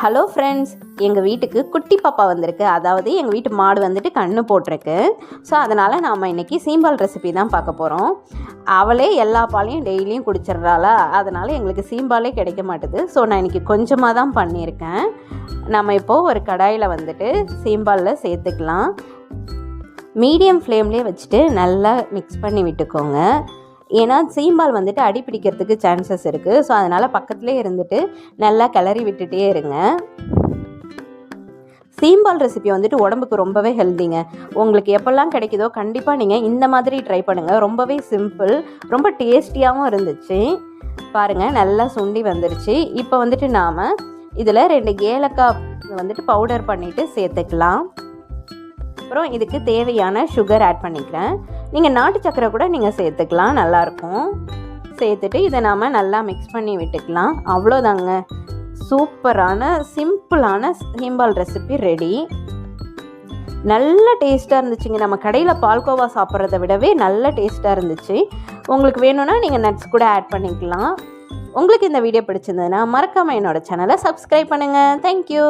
Hello friends, எங்கள் வீட்டுக்கு குட்டி பாப்பா வந்திருக்கு. அதாவது எங்கள் வீட்டு மாடு வந்துட்டு கண்ணு போட்டிருக்கு. ஸோ அதனால் நாம் இன்றைக்கி சீம்பால் ரெசிபி தான் பார்க்க போகிறோம். அவளே எல்லா பாலையும் டெய்லியும் குடிச்சிட்றாளா, அதனால் எங்களுக்கு சீம்பாலே கிடைக்க மாட்டுது. ஸோ நான் இன்றைக்கி கொஞ்சமாக தான் பண்ணியிருக்கேன். நம்ம இப்போது ஒரு கடாயில் வந்துட்டு சீம்பாலில் சேர்த்துக்கலாம். மீடியம் ஃப்ளேம்லேயே வச்சுட்டு நல்லா மிக்ஸ் பண்ணி விட்டுக்கோங்க. ஏன்னா சீம்பால் வந்துட்டு அடி பிடிக்கிறதுக்கு சான்சஸ் இருக்குது. ஸோ அதனால் பக்கத்துலேயே இருந்துட்டு நல்லா கிளறி விட்டுட்டே இருங்க. சீம்பால் ரெசிபி வந்துட்டு உடம்புக்கு ரொம்பவே ஹெல்த்திங்க. உங்களுக்கு எப்போல்லாம் கிடைக்குதோ கண்டிப்பாக நீங்கள் இந்த மாதிரி ட்ரை பண்ணுங்கள். ரொம்பவே சிம்பிள், ரொம்ப டேஸ்டியாகவும் இருந்துச்சு. பாருங்கள், நல்லா சுண்டி வந்துடுச்சு. இப்போ வந்துட்டு நாம் இதில் 2 ஏலக்காய் வந்துட்டு பவுடர் பண்ணிவிட்டு சேர்த்துக்கலாம். அப்புறம் இதுக்கு தேவையான சுகர் ஆட் பண்ணிக்கிறேன். நீங்கள் நாட்டு சக்கரை கூட நீங்கள் சேர்த்துக்கலாம், நல்லாயிருக்கும். சேர்த்துட்டு இதை நாம் நல்லா மிக்ஸ் பண்ணி விட்டுக்கலாம். அவ்வளோதாங்க, சூப்பரான சிம்பிளான சீம்பால் ரெசிபி ரெடி. நல்ல டேஸ்ட்டாக இருந்துச்சுங்க. நம்ம கடையில் பால்கோவா சாப்பிட்றத விடவே நல்ல டேஸ்ட்டாக இருந்துச்சு. உங்களுக்கு வேணும்னா நீங்கள் நட்ஸ் கூட ஆட் பண்ணிக்கலாம். உங்களுக்கு இந்த வீடியோ பிடிச்சிருந்ததுன்னா மறக்காமல் என்னோடய சேனலை சப்ஸ்கிரைப் பண்ணுங்கள். தேங்க்யூ.